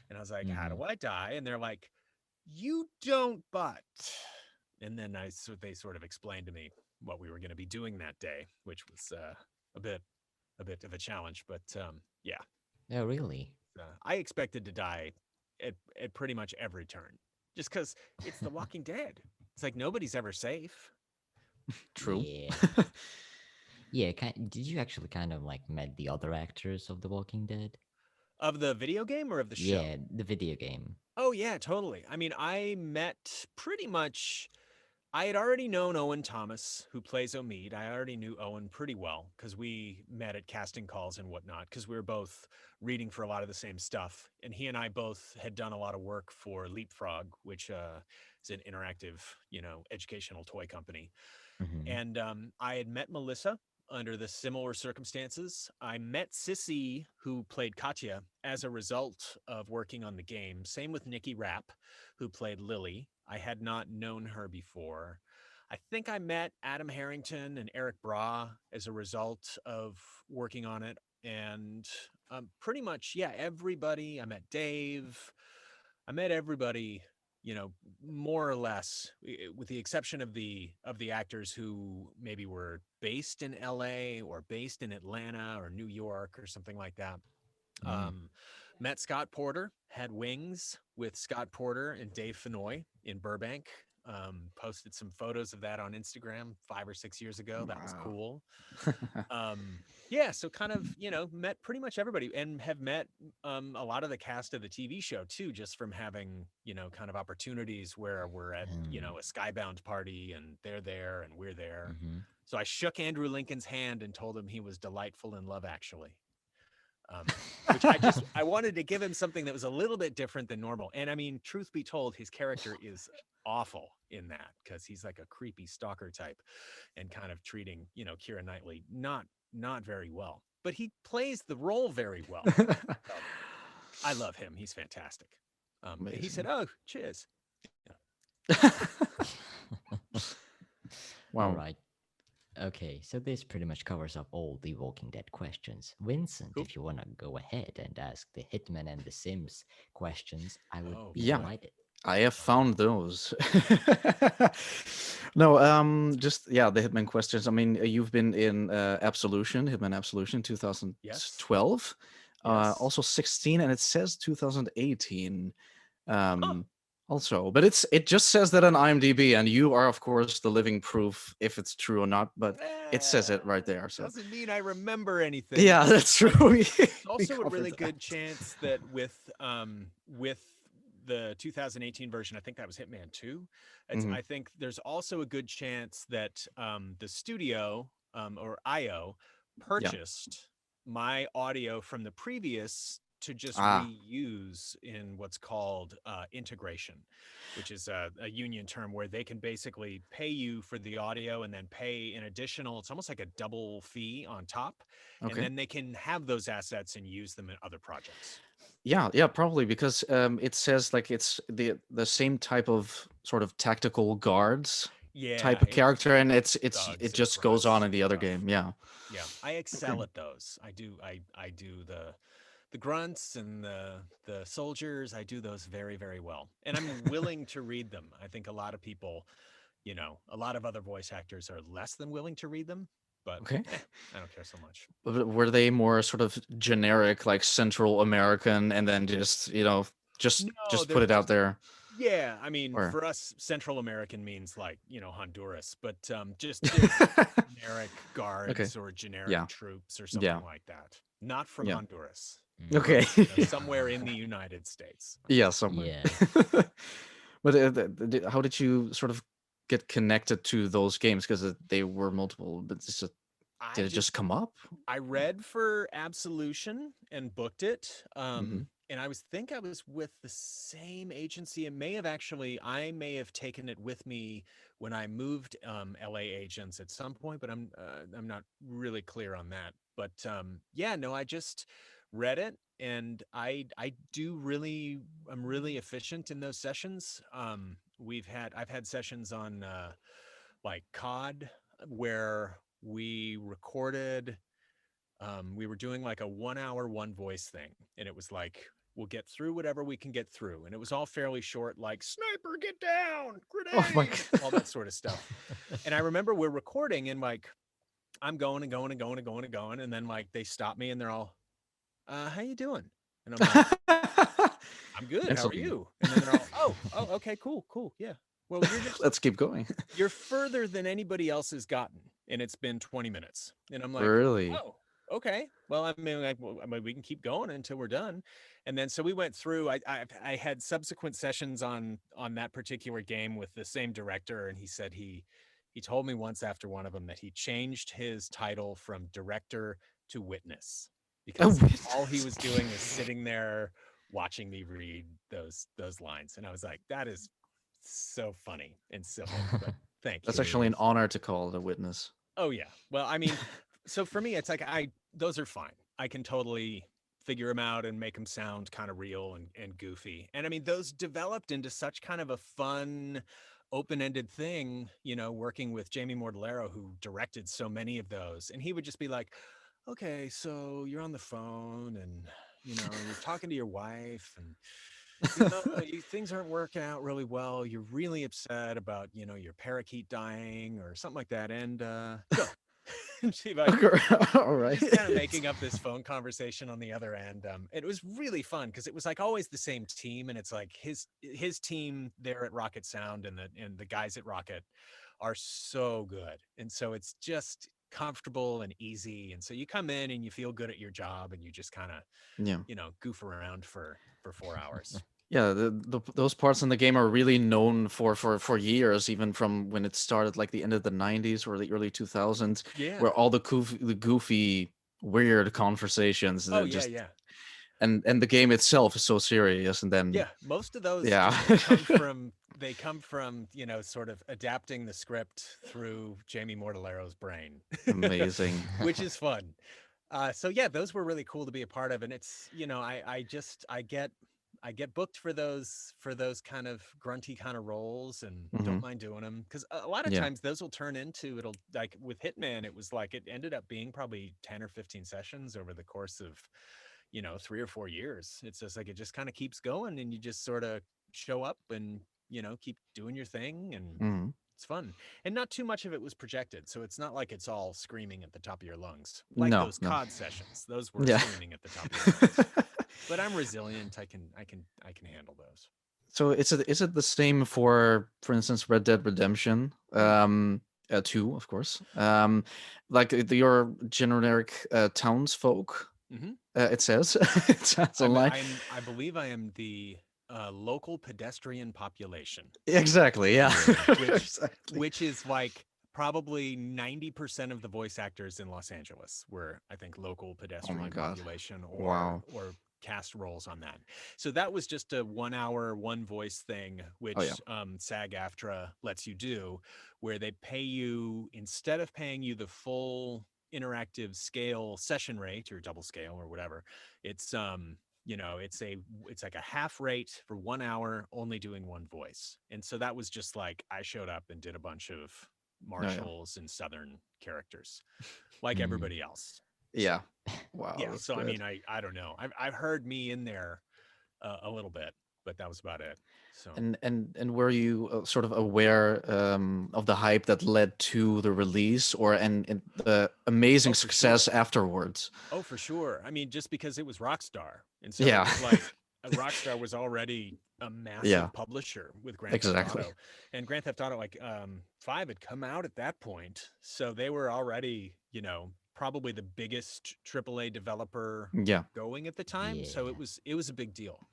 And I was like, how do I die? And they're like, you don't, but. And then they sort of explained to me what we were going to be doing that day, which was a bit of a challenge. But yeah, Oh, really? I expected to die at pretty much every turn, just because it's The Walking Dead. It's like, nobody's ever safe. True. Yeah. Yeah, did you actually kind of like met the other actors of The Walking Dead? Of the video game or of the show? Yeah, the video game. Oh, yeah, totally. I mean, I met pretty much, I had already known Owen Thomas, who plays Omid. I already knew Owen pretty well, because we met at casting calls and whatnot, because we were both reading for a lot of the same stuff. And he and I both had done a lot of work for Leapfrog, which is an interactive, educational toy company. Hmm. And I had met Melissa under the similar circumstances. I met Sissy, who played Katya, as a result of working on the game. Same with Nikki Rapp, who played Lily. I had not known her before. I think I met Adam Harrington and Eric Bra as a result of working on it. And pretty much, yeah, everybody. I met Dave. I met everybody, more or less, with the exception of the actors who maybe were based in LA or based in Atlanta or New York or something like that. Met Scott Porter, had Wings with Scott Porter and Dave Fenoy in Burbank. Posted some photos of that on Instagram 5 or 6 years ago. That was Wow. cool. Yeah, so kind of, met pretty much everybody, and have met a lot of the cast of the TV show too, just from having, kind of opportunities where we're at, a Skybound party, and they're there and we're there. Hmm. So I shook Andrew Lincoln's hand and told him he was delightful in Love Actually. Which I wanted to give him something that was a little bit different than normal. And I mean, truth be told, his character is awful in that, because he's like a creepy stalker type and kind of treating, Keira Knightley not very well, but he plays the role very well. So, I love him. He's fantastic. He said, oh, cheers. All Wow. right. Okay, so this pretty much covers up all the Walking Dead questions. Vincent, Cool. if you want to go ahead and ask the Hitman and the Sims questions, I would Oh be Yeah. boy. delighted. I have Oh found boy. those. No, just yeah, the Hitman questions. I mean, you've been in Absolution, Hitman Absolution, Yes. 2012, Yes. also 16, and it says 2018. Huh. Also, but it just says that on IMDb, and you are of course the living proof if it's true or not. But it says it right there. So Doesn't mean I remember anything. yeah, that's true. But we also a covered really that. good chance that with the 2018 version, I think that was Hitman 2. Mhm. I think there's also a good chance that the studio or IO Yeah. purchased my audio from the previous to just Ah. reuse in what's called integration, which is a union term where they can basically pay you for the audio and then pay an additional, it's almost like a double fee on top. And Okay. then they can have those assets and use them in other projects. Yeah, probably because it says like it's the same type of sort of tactical guards Yeah, type of it's character, and thugs it and just goes on grunts in and the other stuff. game. Yeah. Yeah, I Okay. excel at those. I do the grunts and the soldiers. I do those very, very well. And I'm willing to read them. I think a lot of people, a lot of other voice actors are less than willing to read them, but Okay. I don't care so much. Were they more sort of generic, like Central American, and then just No, just they're put it out just there? yeah, I mean, Or for us, Central American means like, Honduras, but just generic okay. guards or generic Yeah. troops or Yeah. something like that. Not from Yeah. Honduras, Mm, Okay. from somewhere in the United States. Yeah, somewhere. yeah. But how did you sort of get connected to those games? Because they were multiple, but I did it just just come up? I read for Absolution and booked it. Hmm. And I was with the same agency. I may have taken it with me when I moved LA agents at some point, but I'm not really clear on that. But yeah, no, I just read it and I'm really efficient in those sessions. I've had sessions on like COD where we were doing like a 1 hour one voice thing, and it was like we'll get through whatever we can get through, and it was all fairly short, like sniper get down, Oh my grenade, all god. that sort of stuff. And I remember we're recording and like I'm going and going and going and going and going, and then like they stop me and they're all how you doing? And I'm like, I'm good, how are Instantly. you? And then they're all oh okay, cool, yeah, well Let's keep going. you're further than anybody else has gotten, and it's been 20 minutes. And I'm like, Really? oh, okay. Well, I mean, we can keep going until we're done. And then so we went through. I had subsequent sessions on that particular game with the same director, and he said he told me once after one of them that he changed his title from director to witness Oh, because all he witness. was doing was sitting there watching me read those lines, and I was like, that is so funny and silly, but thank That's you. actually an Hilarious. honor to call it a witness. Oh yeah. Well, I mean, so for me, it's like those are fine. I can totally figure them out and make them sound kind of real and goofy. And I mean, those developed into such kind of a fun, open-ended thing, working with Jamie Mortellaro, who directed so many of those. And he would just be like, okay, so you're on the phone and you're talking to your wife and things aren't working out really well. You're really upset about, your parakeet dying or something like that. And go. And she like All you're right. just kind of making up this phone conversation on the other end. It was really fun because it was like always the same team, and it's like his team there at Rocket Sound and the guys at Rocket are so good, and so it's just comfortable and easy. And so you come in and you feel good at your job, and you just kind of Yeah. goof around for 4 hours. Yeah, those parts in the game are really known for years, even from when it started, like the end of the 90s or the early 2000s, Yeah. where all the goofy, weird conversations Oh that yeah, just yeah. and the game itself is so serious, and then Yeah, most of those yeah. just come from, sort of adapting the script through Jamie Mortellaro's brain, Amazing. which is fun. So yeah, those were really cool to be a part of, and it's, I I get booked for those kind of grunty kind of roles, and don't mind doing them, because a lot of Yeah. times those will turn into, it'll, like with Hitman, it was like it ended up being probably 10 or 15 sessions over the course of 3 or 4 years. It's just like it just kind of keeps going, and you just sort of show up and keep doing your thing, and Mhm. it's fun. And not too much of it was projected, so it's not like it's all screaming at the top of your lungs like No, those no. COD sessions. Those were Yeah. screaming at the top of your lungs. But I'm resilient. I can handle those. So is it the same for instance, Red Dead Redemption? 2, of course. Like your generic townsfolk. Mhm. It says it sounds online. I believe I am the local pedestrian population, Exactly. Yeah. Exactly. which is like probably 90% of the voice actors in Los Angeles were, I think, local pedestrian God. population, Wow. or cast roles on that. So that was just a 1 hour, one voice thing, which SAG-AFTRA lets you do, where they pay you, instead of paying you the full interactive scale session rate or double scale or whatever, it's it's like a half rate for 1 hour, only doing one voice. And so that was just like, I showed up and did a bunch of marshals and Southern characters like everybody else. Yeah. Wow. Yeah. That's So, I good. mean, I don't know. I've heard me in there a little bit, but that was about it. So, And were you sort of aware of the hype that led to the release, and the amazing for success sure. afterwards? Oh, for sure. I mean, just because it was Rockstar. And so Yeah. it was like Rockstar was already a massive Yeah. publisher with Grand Theft Exactly. Auto. And Grand Theft Auto, like 5 had come out at that point. So they were already, probably the biggest AAA developer Yeah. going at the time. So Yeah. it was a big deal.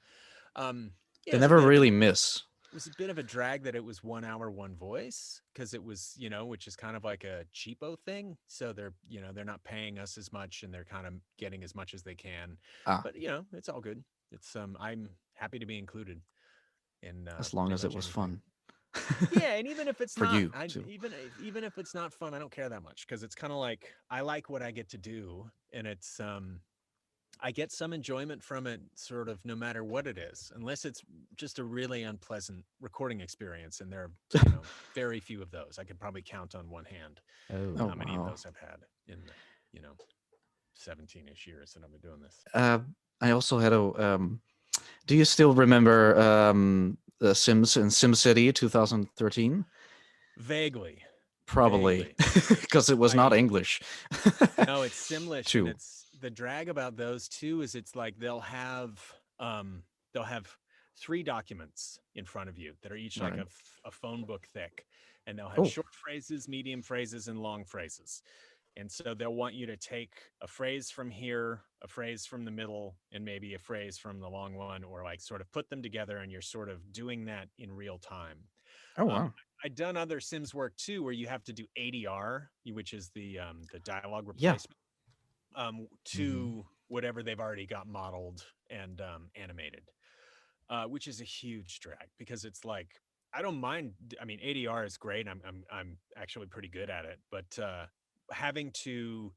They It was a never bit of really a, miss. it was a bit of a drag that it was 1 hour, one voice, because it was, which is kind of like a cheapo thing. So they're, they're not paying us as much, and they're kind of getting as much as they can. Ah, But it's all good. It's I'm happy to be included in as long pretty as it much was anything. fun. Yeah, and even if it's For not, you too. even if it's not fun, I don't care that much, because it's kind of like, I like what I get to do, and it's I get some enjoyment from it, sort of, no matter what it is, unless it's just a really unpleasant recording experience. And there are, very few of those. I could probably count on one hand Oh. how many of Wow. those I've had in the, 17-ish years that I've been doing this. I also had a. Do you still remember the Sims in SimCity 2013? Vaguely. Probably, because it was not English. No, it's Simlish, and Two. it's the drag about those two is it's like they'll have 3 documents in front of you that are each like Right. a phone book thick, and they'll have Oh. short phrases, medium phrases, and long phrases. And so they'll want you to take a phrase from here, a phrase from the middle, and maybe a phrase from the long one, or like sort of put them together, and you're sort of doing that in real time. Oh wow. I'd done other Sims work too, where you have to do ADR, which is the dialogue Yeah. replacement, to whatever they've already got modeled and animated, which is a huge drag, because it's like, I don't mind. I mean, ADR is great. I'm actually pretty good at it, but having to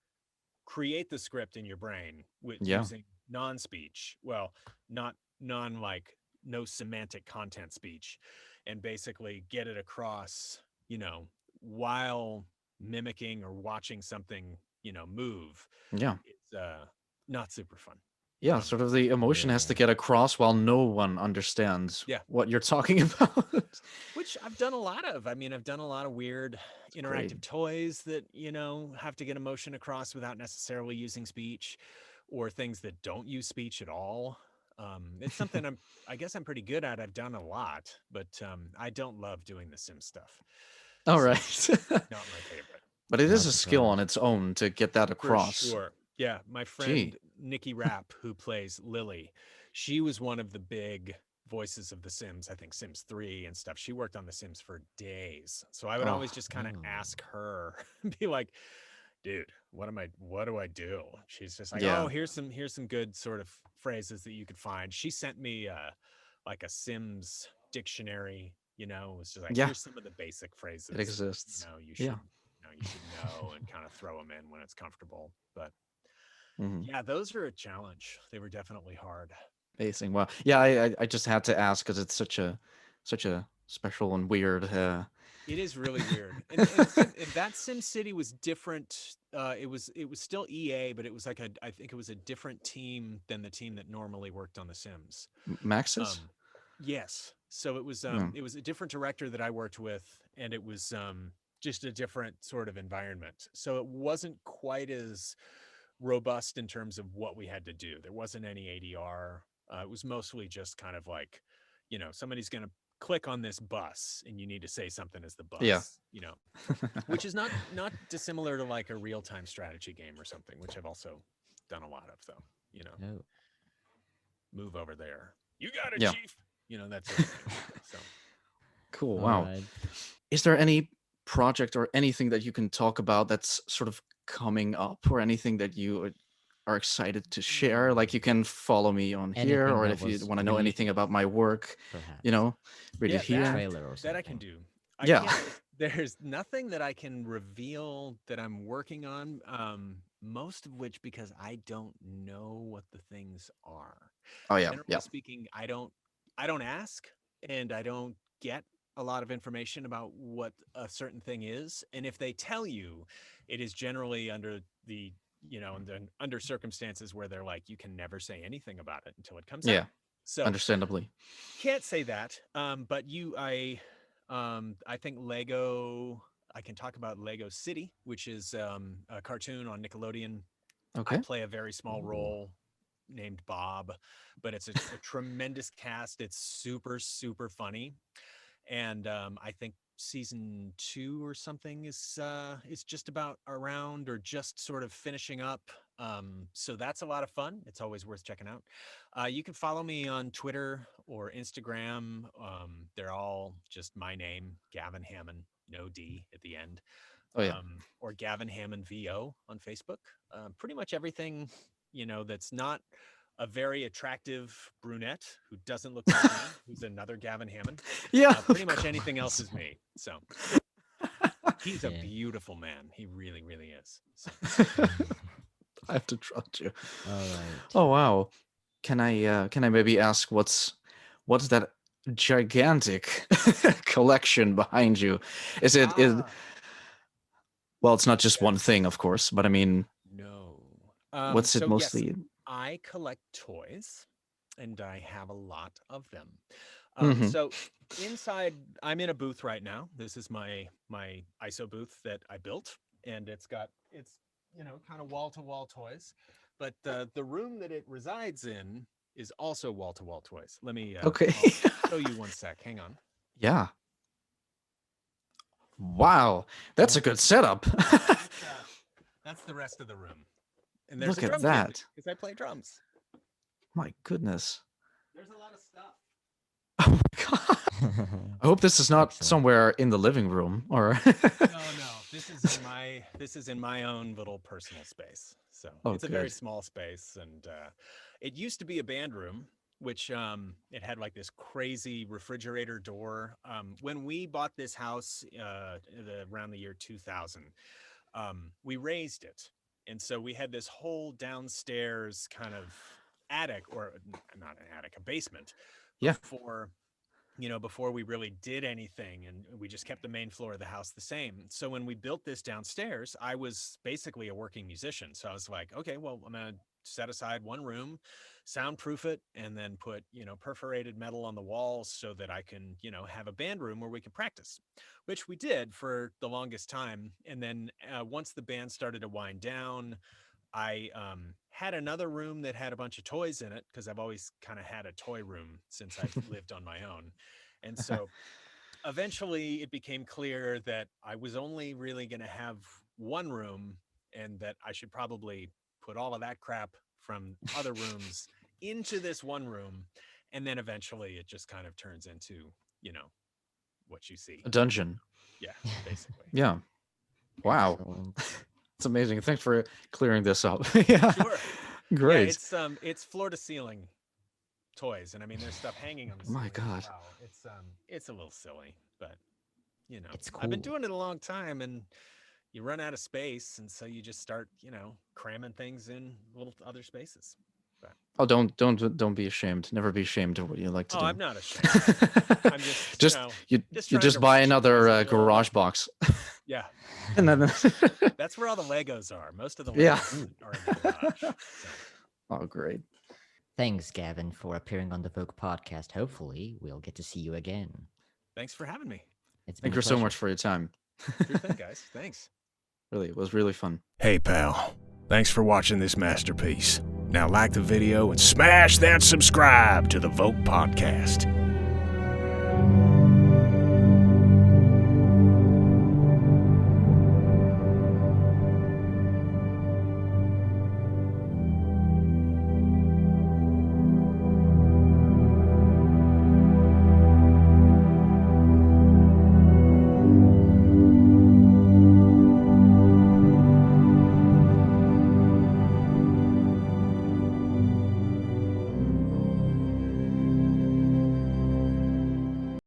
create the script in your brain with Yeah. using non-speech, well, not non like no semantic content speech, and basically get it across, while mimicking or watching something, move. Yeah. It's not super fun. Yeah. Sort of the emotion has to Yeah. get across while no one understands Yeah. what you're talking about. Which I've done a lot of. I mean, I've done a lot of weird interactive great. toys that, have to get emotion across without necessarily using speech, or things that don't use speech at all. It's something I guess I'm pretty good at. I've done a lot, but I don't love doing the Sim stuff. All So, right. not my favorite. But it is Not a skill on surprised. its own to get that For across. sure. Yeah, my friend Gee. Nikki Rapp, who plays Lily, she was one of the big voices of The Sims, I think Sims 3 and stuff. She worked on The Sims for days. So I would Oh. always just kind of ask her, be like, dude, what do I do? She's just like, Yeah. oh, here's some good sort of phrases that you could find. She sent me like a Sims dictionary, it was just like, Yeah. here's some of the basic phrases It exists. that, you Yeah. should know, and kind of throw them in when it's comfortable. But Mhm. yeah, those are a challenge. They were definitely hard. Amazing. Well, yeah, I just had to ask because it's such a special and weird. It is really weird, and that SimCity was different. It was still EA, but it was like I think it was a different team than the team that normally worked on The Sims. Maxis. Yes, so Yeah. it was a different director that I worked with, and it was just a different sort of environment. So it wasn't quite as robust in terms of what we had to do. There wasn't any ADR. It was mostly just kind of like, somebody's going to click on this bus and you need to say something as the Yeah. bus, which is not dissimilar to like a real-time strategy game or something, which I've also done a lot of, though. Oh. Move over there. You got it, Yeah. chief. That sort of thing. So Cool. All Wow. right. Is there any project or anything that you can talk about that's sort of coming up, or anything that you are excited to share? Like, you can follow me on here, Anything or that if you was want to know anything about my work, perhaps read yeah, it here. trailer or that I can something. do. I Yeah. can't. There's nothing that I can reveal that I'm working on. Most of which because I don't know what the things are. Oh yeah. Generally Yeah. speaking, I don't ask, and I don't get a lot of information about what a certain thing is. And if they tell you, it is generally under the under circumstances where they're like, you can never say anything about it until it comes Yeah. out. So Understandably. can't say that. But I think Lego. I can talk about Lego City, which is a cartoon on Nickelodeon. I Okay. play a very small Ooh. role named Bob, but it's a tremendous cast. It's super, super funny. And I think season 2 or something is just about around, or just sort of finishing up. So that's a lot of fun. It's always worth checking out. You can follow me on Twitter or Instagram. They're all just my name, Gavin Hammon, no D at the end. Oh yeah. Or Gavin Hammon VO on Facebook. Pretty much everything, that's not a very attractive brunette who doesn't look like me, who's another Gavin Hammon. Yeah. Pretty much anything else is me. So he's a Yeah. beautiful man. He really, really is. So. I have to trust you. All right. Oh wow. Can I maybe ask what's that gigantic collection behind you? Is it is well, it's not just one Yes. thing, of course, but I mean, No. what's it So yes, mostly? I collect toys, and I have a lot of them. Mhm. So inside, I'm in a booth right now. This is my ISO booth that I built, and it's kind of wall to wall toys. But the room that it resides in is also wall to wall toys. Let me Okay. I'll show you one sec. Hang on. Yeah. Wow. That's a good setup. That's the rest of the room. And there's Look a at drum kit that. because I play drums. My goodness. There's a lot of stuff. Oh my god. I hope this is not Excellent. somewhere in the living room, or No. This is in my own little personal space. So Oh, it's a very good. small space, and it used to be a band room, which it had like this crazy refrigerator door. When we bought this house around the year 2000, we raised it, and so we had this whole downstairs kind of attic, or not an attic, a basement, Yeah. before we really did anything, and we just kept the main floor of the house the same. So when we built this downstairs, I was basically a working musician. So I was like, okay, well, I'm going to set aside one room, soundproof it, and then put, perforated metal on the walls so that I can, have a band room where we can practice, which we did for the longest time. And then once the band started to wind down, I had another room that had a bunch of toys in it, because I've always kind of had a toy room since I've lived on my own. And so eventually it became clear that I was only really going to have one room, and that I should probably put all of that crap from other rooms into this one room. And then eventually it just kind of turns into, what you see. A dungeon. Yeah, basically. Yeah. Wow. Excellent. It's amazing. Thanks for clearing this up. Yeah. Sure. Great. Yeah, it's floor to ceiling toys, and I mean there's stuff hanging on the My ceiling God. as well. It's a little silly, but It's I've been cool. doing it a long time, and you run out of space, and so you just start cramming things in little other spaces. Oh, don't be ashamed. Never be ashamed of what you like to do. I'm not ashamed. I'm just you trying just to buy reach another these little- garage box. Yeah, And then that's where all the Legos are. Most of the Yeah. Legos are in the garage. So, Oh, great. Thanks, Gavin, for appearing on the VŌC Podcast. Hopefully, we'll get to see you again. thanks for having me. It's been Thank a you so pleasure. much for your time. Sure thing, guys. Thanks. Really, it was really fun. Hey, pal. Thanks for watching this masterpiece. Now like the video and smash that subscribe to the VŌC Podcast.